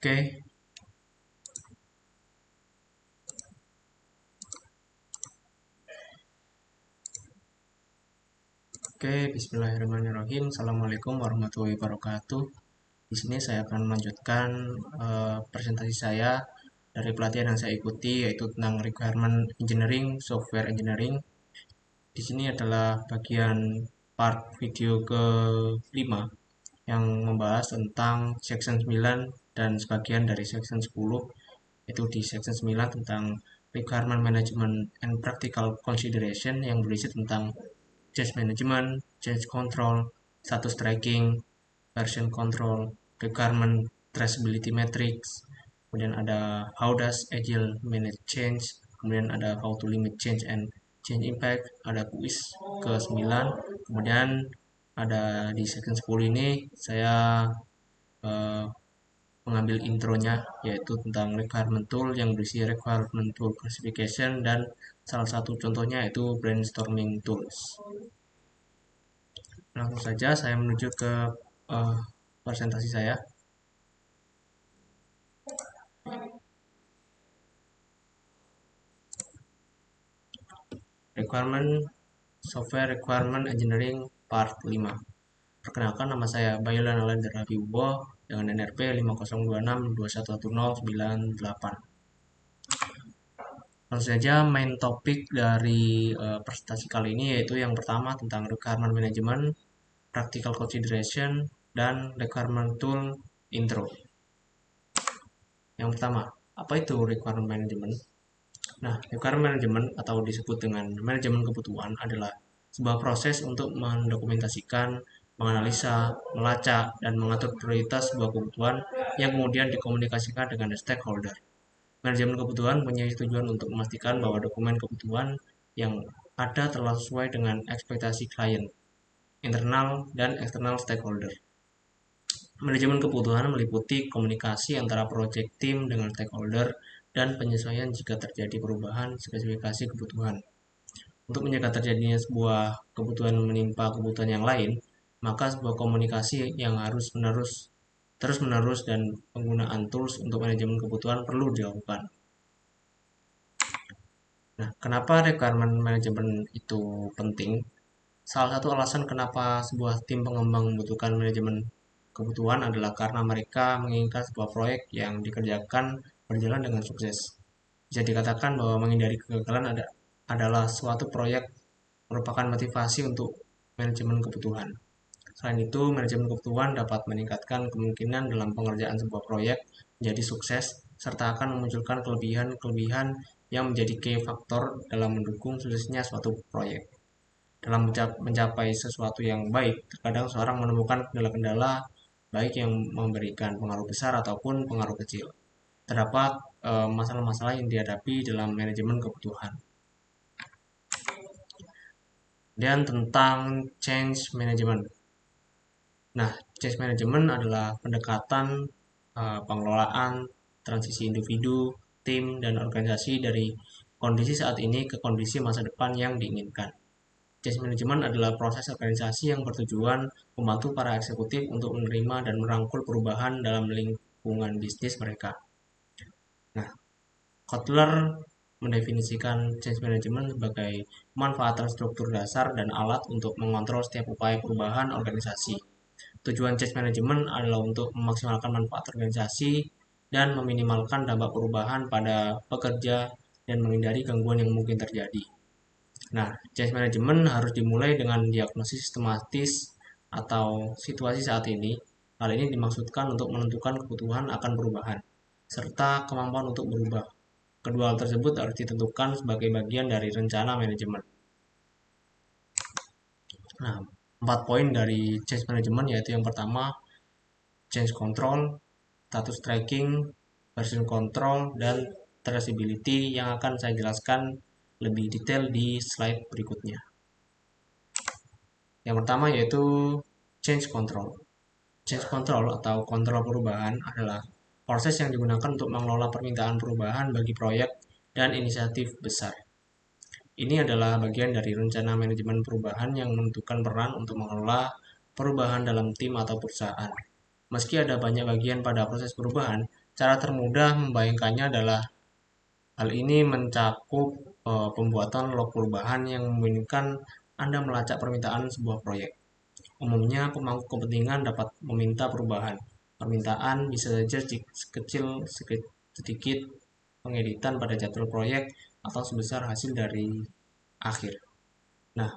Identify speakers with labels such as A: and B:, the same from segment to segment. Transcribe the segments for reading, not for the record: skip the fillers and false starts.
A: Oke, Bismillahirrahmanirrahim. Assalamualaikum warahmatullahi wabarakatuh. Di sini saya akan melanjutkan presentasi saya dari pelatihan yang saya ikuti, yaitu tentang Requirement Engineering, Software Engineering. Di sini adalah bagian part video ke-5 yang membahas tentang section 9 dan sebagian dari section 10, yaitu di section 9 tentang Requirement Management and Practical Consideration yang berisi tentang change management, change control, status tracking, version control, requirement traceability metrics, kemudian ada how does agile manage change, kemudian ada how to limit change and change impact, ada quiz ke-9, kemudian ada di section 10 ini saya eh, mengambil intronya, yaitu tentang requirement tool yang berisi requirement tool classification dan salah satu contohnya yaitu brainstorming tools. Langsung saja saya menuju ke presentasi saya. Requirement Software Requirement Engineering Part 5. Perkenalkan, nama saya Bayu Lanalendra Wibowo dengan NRP 5026211098. Langsung saja main topik dari presentasi kali ini, yaitu yang pertama tentang requirement management, practical consideration, dan requirement tool intro. Yang pertama, apa itu requirement management? Nah, requirement management atau disebut dengan manajemen kebutuhan adalah sebuah proses untuk mendokumentasikan, menganalisa, melacak, dan mengatur prioritas sebuah kebutuhan yang kemudian dikomunikasikan dengan stakeholder. Manajemen kebutuhan punya tujuan untuk memastikan bahwa dokumen kebutuhan yang ada telah sesuai dengan ekspektasi klien, internal, dan eksternal stakeholder. Manajemen kebutuhan meliputi komunikasi antara project team dengan stakeholder dan penyesuaian jika terjadi perubahan spesifikasi kebutuhan. Untuk mencegah terjadinya sebuah kebutuhan menimpa kebutuhan yang lain, maka sebuah komunikasi yang terus-menerus dan penggunaan tools untuk manajemen kebutuhan perlu dilakukan. Nah, kenapa requirement management itu penting? Salah satu alasan kenapa sebuah tim pengembang membutuhkan manajemen kebutuhan adalah karena mereka menginginkan sebuah proyek yang dikerjakan berjalan dengan sukses. Bisa dikatakan bahwa menghindari kegagalan adalah suatu proyek merupakan motivasi untuk manajemen kebutuhan. Selain itu, manajemen kebutuhan dapat meningkatkan kemungkinan dalam pengerjaan sebuah proyek menjadi sukses, serta akan memunculkan kelebihan-kelebihan yang menjadi key faktor dalam mendukung suksesnya suatu proyek. Dalam mencapai sesuatu yang baik, terkadang seorang menemukan kendala-kendala baik yang memberikan pengaruh besar ataupun pengaruh kecil. Terdapat masalah-masalah yang dihadapi dalam manajemen kebutuhan. Dan tentang change management. Nah, change management adalah pendekatan pengelolaan transisi individu, tim, dan organisasi dari kondisi saat ini ke kondisi masa depan yang diinginkan. Change management adalah proses organisasi yang bertujuan membantu para eksekutif untuk menerima dan merangkul perubahan dalam lingkungan bisnis mereka. Nah, Kotler mendefinisikan change management sebagai pemanfaatan struktur dasar dan alat untuk mengontrol setiap upaya perubahan organisasi. Tujuan change management adalah untuk memaksimalkan manfaat organisasi dan meminimalkan dampak perubahan pada pekerja dan menghindari gangguan yang mungkin terjadi. Nah, change management harus dimulai dengan diagnosis sistematis atau situasi saat ini. Hal ini dimaksudkan untuk menentukan kebutuhan akan perubahan, serta kemampuan untuk berubah. Kedua hal tersebut harus ditentukan sebagai bagian dari rencana manajemen. Nah, 4 poin dari change management yaitu yang pertama, change control, status tracking, version control, dan traceability yang akan saya jelaskan lebih detail di slide berikutnya. Yang pertama yaitu change control. Change control atau kontrol perubahan adalah proses yang digunakan untuk mengelola permintaan perubahan bagi proyek dan inisiatif besar. Ini adalah bagian dari rencana manajemen perubahan yang menentukan peran untuk mengelola perubahan dalam tim atau perusahaan. Meski ada banyak bagian pada proses perubahan, Cara termudah membayangkannya adalah hal ini mencakup pembuatan log perubahan yang memungkinkan Anda melacak permintaan sebuah proyek. Umumnya, pemangku kepentingan dapat meminta perubahan. Permintaan bisa saja sekecil sedikit pengeditan pada jadwal proyek atau sebesar hasil dari akhir. Nah,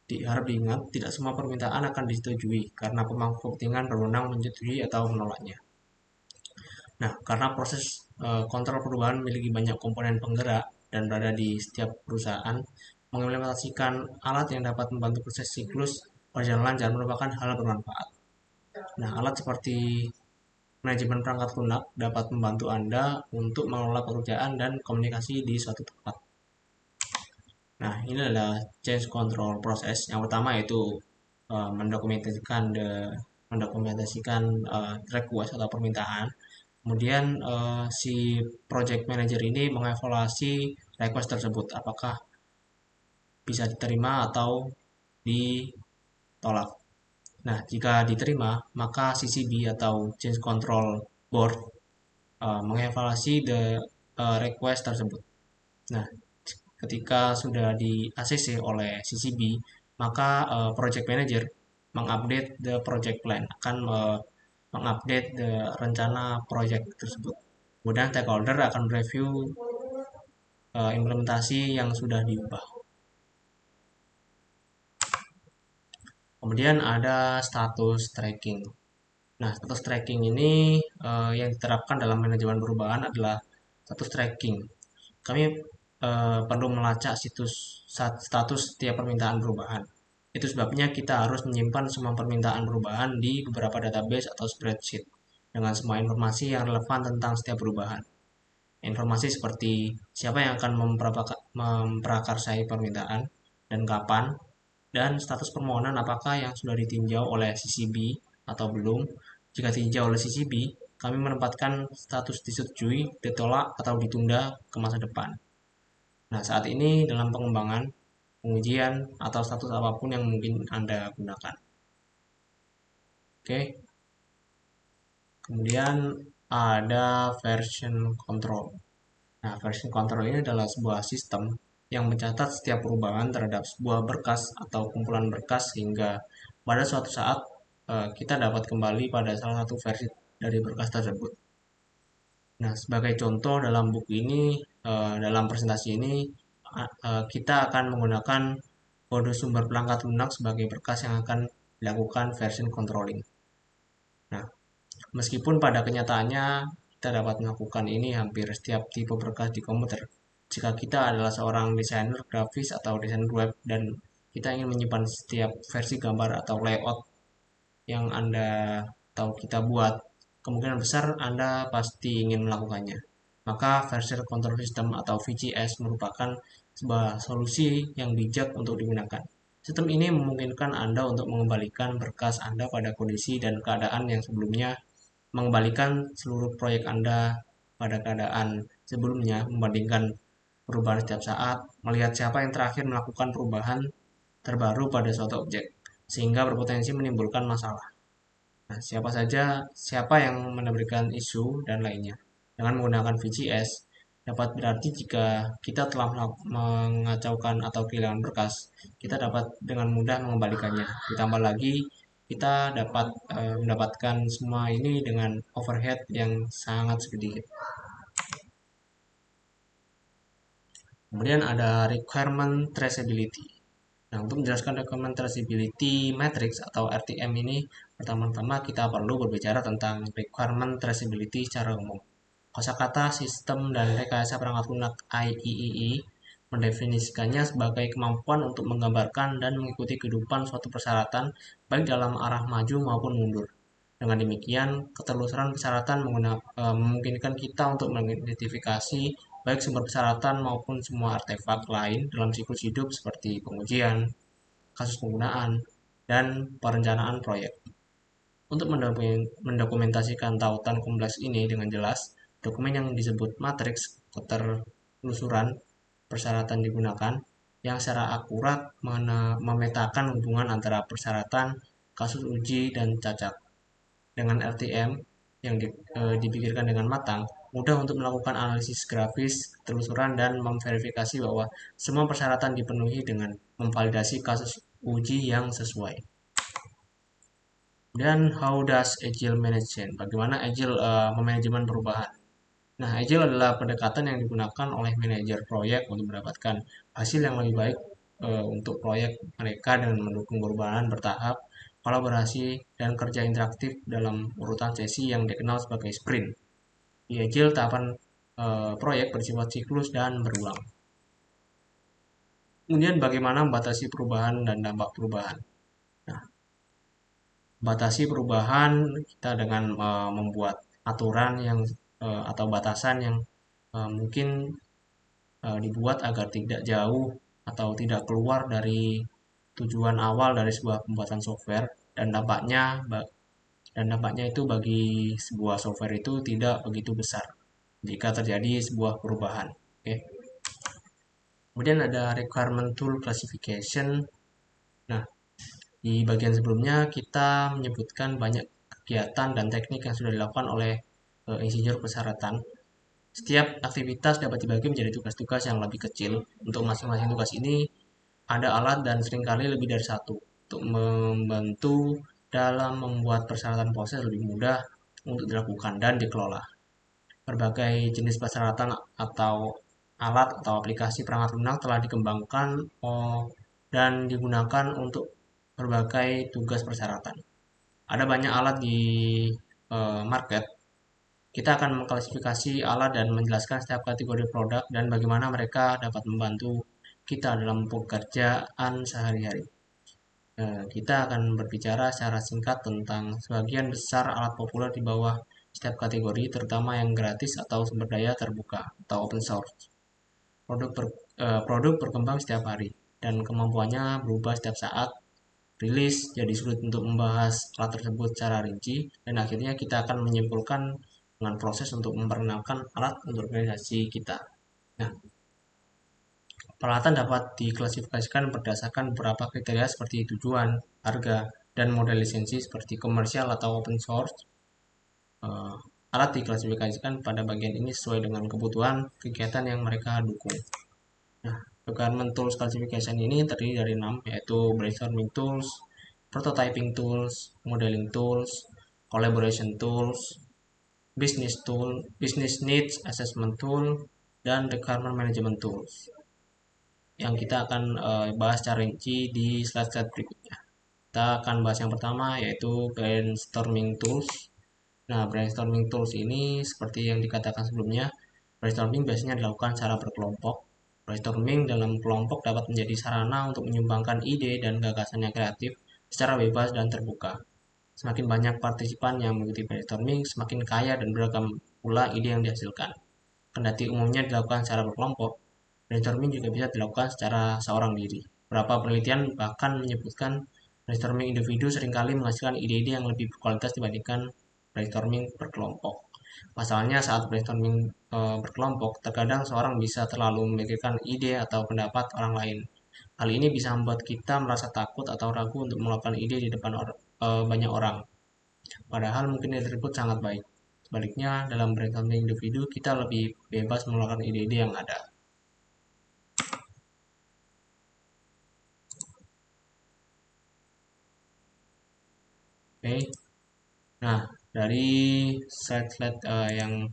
A: harap diingat, tidak semua permintaan akan disetujui karena pemangku kepentingan berwenang menyetujui atau menolaknya. Nah, karena proses kontrol perubahan memiliki banyak komponen penggerak dan berada di setiap perusahaan, mengimplementasikan alat yang dapat membantu proses siklus perjalanan lancar merupakan hal bermanfaat. Nah, alat seperti manajemen perangkat lunak dapat membantu Anda untuk mengelola pekerjaan dan komunikasi di suatu tempat. Nah, ini adalah change control process. Yang pertama yaitu mendokumentasikan request atau permintaan. Kemudian si project manager ini mengevaluasi request tersebut, apakah bisa diterima atau ditolak. Nah, jika diterima, maka CCB atau Change Control Board mengevaluasi request tersebut. Nah, ketika sudah di ACC oleh CCB, maka project manager mengupdate the project plan, akan mengupdate rencana project tersebut. Kemudian stakeholder akan review implementasi yang sudah diubah. Kemudian ada status tracking. Nah, status tracking ini yang diterapkan dalam manajemen perubahan adalah status tracking. Kami perlu melacak status setiap permintaan perubahan. Itu sebabnya kita harus menyimpan semua permintaan perubahan di beberapa database atau spreadsheet dengan semua informasi yang relevan tentang setiap perubahan. Informasi seperti siapa yang akan memprakarsai permintaan dan kapan, dan status permohonan apakah yang sudah ditinjau oleh CCB atau belum. Jika ditinjau oleh CCB, kami menempatkan status disetujui, ditolak, atau ditunda ke masa depan. Nah, saat ini dalam pengembangan, pengujian, atau status apapun yang mungkin Anda gunakan. Oke. Kemudian ada version control. Nah, version control ini adalah sebuah sistem yang mencatat setiap perubahan terhadap sebuah berkas atau kumpulan berkas sehingga pada suatu saat kita dapat kembali pada salah satu versi dari berkas tersebut. Nah, sebagai contoh dalam buku ini, dalam presentasi ini, kita akan menggunakan kode sumber perangkat lunak sebagai berkas yang akan dilakukan version controlling. Nah, meskipun pada kenyataannya kita dapat melakukan ini hampir setiap tipe berkas di komputer. Jika kita adalah seorang desainer grafis atau desainer web dan kita ingin menyimpan setiap versi gambar atau layout yang Anda atau kita buat, kemungkinan besar Anda pasti ingin melakukannya. Maka version control system atau VCS merupakan sebuah solusi yang bijak untuk digunakan. Sistem ini memungkinkan Anda untuk mengembalikan berkas Anda pada kondisi dan keadaan yang sebelumnya, mengembalikan seluruh proyek Anda pada keadaan sebelumnya, membandingkan perubahan setiap saat, melihat siapa yang terakhir melakukan perubahan terbaru pada suatu objek, sehingga berpotensi menimbulkan masalah. Nah, siapa yang menerbitkan isu dan lainnya. Dengan menggunakan VCS, dapat berarti jika kita telah mengacaukan atau kehilangan berkas, kita dapat dengan mudah mengembalikannya. Ditambah lagi, kita dapat mendapatkan semua ini dengan overhead yang sangat sedikit. Kemudian ada requirement traceability. Nah, untuk menjelaskan requirement traceability matrix atau RTM ini, pertama-tama kita perlu berbicara tentang requirement traceability secara umum. Kosakata sistem dan rekayasa perangkat lunak IEEE mendefinisikannya sebagai kemampuan untuk menggambarkan dan mengikuti kehidupan suatu persyaratan baik dalam arah maju maupun mundur. Dengan demikian, ketelusuran persyaratan memungkinkan kita untuk mengidentifikasi baik sumber persyaratan maupun semua artefak lain dalam siklus hidup seperti pengujian, kasus penggunaan, dan perencanaan proyek. Untuk mendokumentasikan tautan kompleks ini dengan jelas, dokumen yang disebut matriks ketelusuran persyaratan digunakan yang secara akurat memetakan hubungan antara persyaratan, kasus uji, dan cacat. Dengan RTM, dipikirkan dengan matang, mudah untuk melakukan analisis grafis, telusuran, dan memverifikasi bahwa semua persyaratan dipenuhi dengan memvalidasi kasus uji yang sesuai. Dan how does Agile manage change? Bagaimana Agile memanajemen perubahan? Nah, Agile adalah pendekatan yang digunakan oleh manajer proyek untuk mendapatkan hasil yang lebih baik untuk proyek mereka dengan mendukung perubahan bertahap, kolaborasi, dan kerja interaktif dalam urutan sesi yang dikenal sebagai sprint. Di Agile, tahapan proyek bersifat siklus dan berulang. Kemudian bagaimana membatasi perubahan dan dampak perubahan? Nah, batasi perubahan kita dengan membuat aturan yang atau batasan yang mungkin dibuat agar tidak jauh atau tidak keluar dari tujuan awal dari sebuah pembuatan software, dan dampaknya itu bagi sebuah software itu tidak begitu besar jika terjadi sebuah perubahan. Oke. Kemudian ada requirement tool classification. Nah, di bagian sebelumnya kita menyebutkan banyak kegiatan dan teknik yang sudah dilakukan oleh insinyur persyaratan. Setiap aktivitas dapat dibagi menjadi tugas-tugas yang lebih kecil. Untuk masing-masing tugas ini ada alat dan seringkali lebih dari satu untuk membantu dalam membuat persyaratan proses lebih mudah untuk dilakukan dan dikelola. Berbagai jenis persyaratan atau alat atau aplikasi perangkat lunak telah dikembangkan dan digunakan untuk berbagai tugas persyaratan. Ada banyak alat di market. Kita akan mengklasifikasi alat dan menjelaskan setiap kategori produk dan bagaimana mereka dapat membantu kita dalam pekerjaan sehari-hari. Kita akan berbicara secara singkat tentang sebagian besar alat populer di bawah setiap kategori, terutama yang gratis atau sumber daya terbuka atau open source. Produk berkembang setiap hari dan kemampuannya berubah setiap saat. Rilis jadi sulit untuk membahas alat tersebut secara rinci, dan akhirnya kita akan menyimpulkan dengan proses untuk memperkenalkan alat untuk organisasi kita. Nah, peralatan dapat diklasifikasikan berdasarkan beberapa kriteria seperti tujuan, harga, dan model lisensi seperti komersial atau open source. Alat diklasifikasikan pada bagian ini sesuai dengan kebutuhan kegiatan yang mereka dukung. Nah, requirement tools classification ini terdiri dari 6, yaitu brainstorming tools, prototyping tools, modeling tools, collaboration tools, business needs assessment tool, dan requirement management tools, yang kita akan bahas secara rinci di slide-slide berikutnya. Kita akan bahas yang pertama, yaitu brainstorming tools. Nah, brainstorming tools ini seperti yang dikatakan sebelumnya, brainstorming biasanya dilakukan secara berkelompok. Brainstorming dalam kelompok dapat menjadi sarana untuk menyumbangkan ide dan gagasan yang kreatif secara bebas dan terbuka. Semakin banyak partisipan yang mengikuti brainstorming, semakin kaya dan beragam pula ide yang dihasilkan. Kendati umumnya dilakukan secara berkelompok, brainstorming juga bisa dilakukan secara seorang diri. Beberapa penelitian bahkan menyebutkan brainstorming individu seringkali menghasilkan ide-ide yang lebih berkualitas dibandingkan brainstorming berkelompok. Pasalnya saat brainstorming berkelompok, terkadang seorang bisa terlalu memikirkan ide atau pendapat orang lain. Hal ini bisa membuat kita merasa takut atau ragu untuk melakukan ide di depan banyak orang. Padahal mungkin ide tersebut sangat baik. Sebaliknya, dalam brainstorming individu, kita lebih bebas mengeluarkan ide-ide yang ada. Oke. Nah, dari slide-slide yang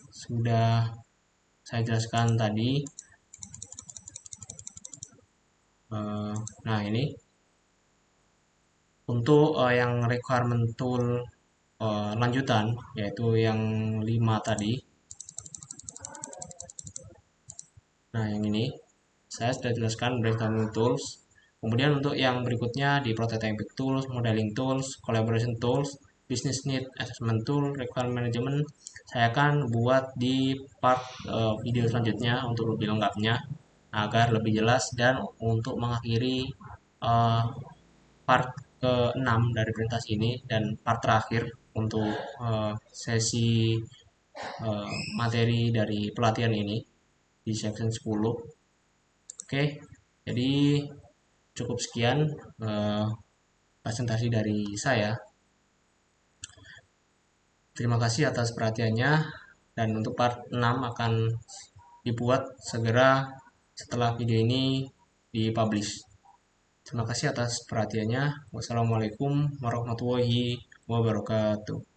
A: sudah saya jelaskan tadi, nah ini untuk yang requirement tool lanjutan, yaitu yang 5 tadi. Nah, yang ini saya sudah jelaskan brainstorming tools. Kemudian untuk yang berikutnya di prototyping tools, modeling tools, collaboration tools, business need assessment tool, requirement management, saya akan buat di part video selanjutnya untuk lebih lengkapnya agar lebih jelas, dan untuk mengakhiri uh, part ke-6 dari presentasi ini dan part terakhir untuk sesi materi dari pelatihan ini di section 10. Oke, jadi cukup sekian presentasi dari saya. Terima kasih atas perhatiannya, dan untuk part 6 akan dibuat segera setelah video ini dipublish. Terima kasih atas perhatiannya. Wassalamualaikum warahmatullahi wabarakatuh.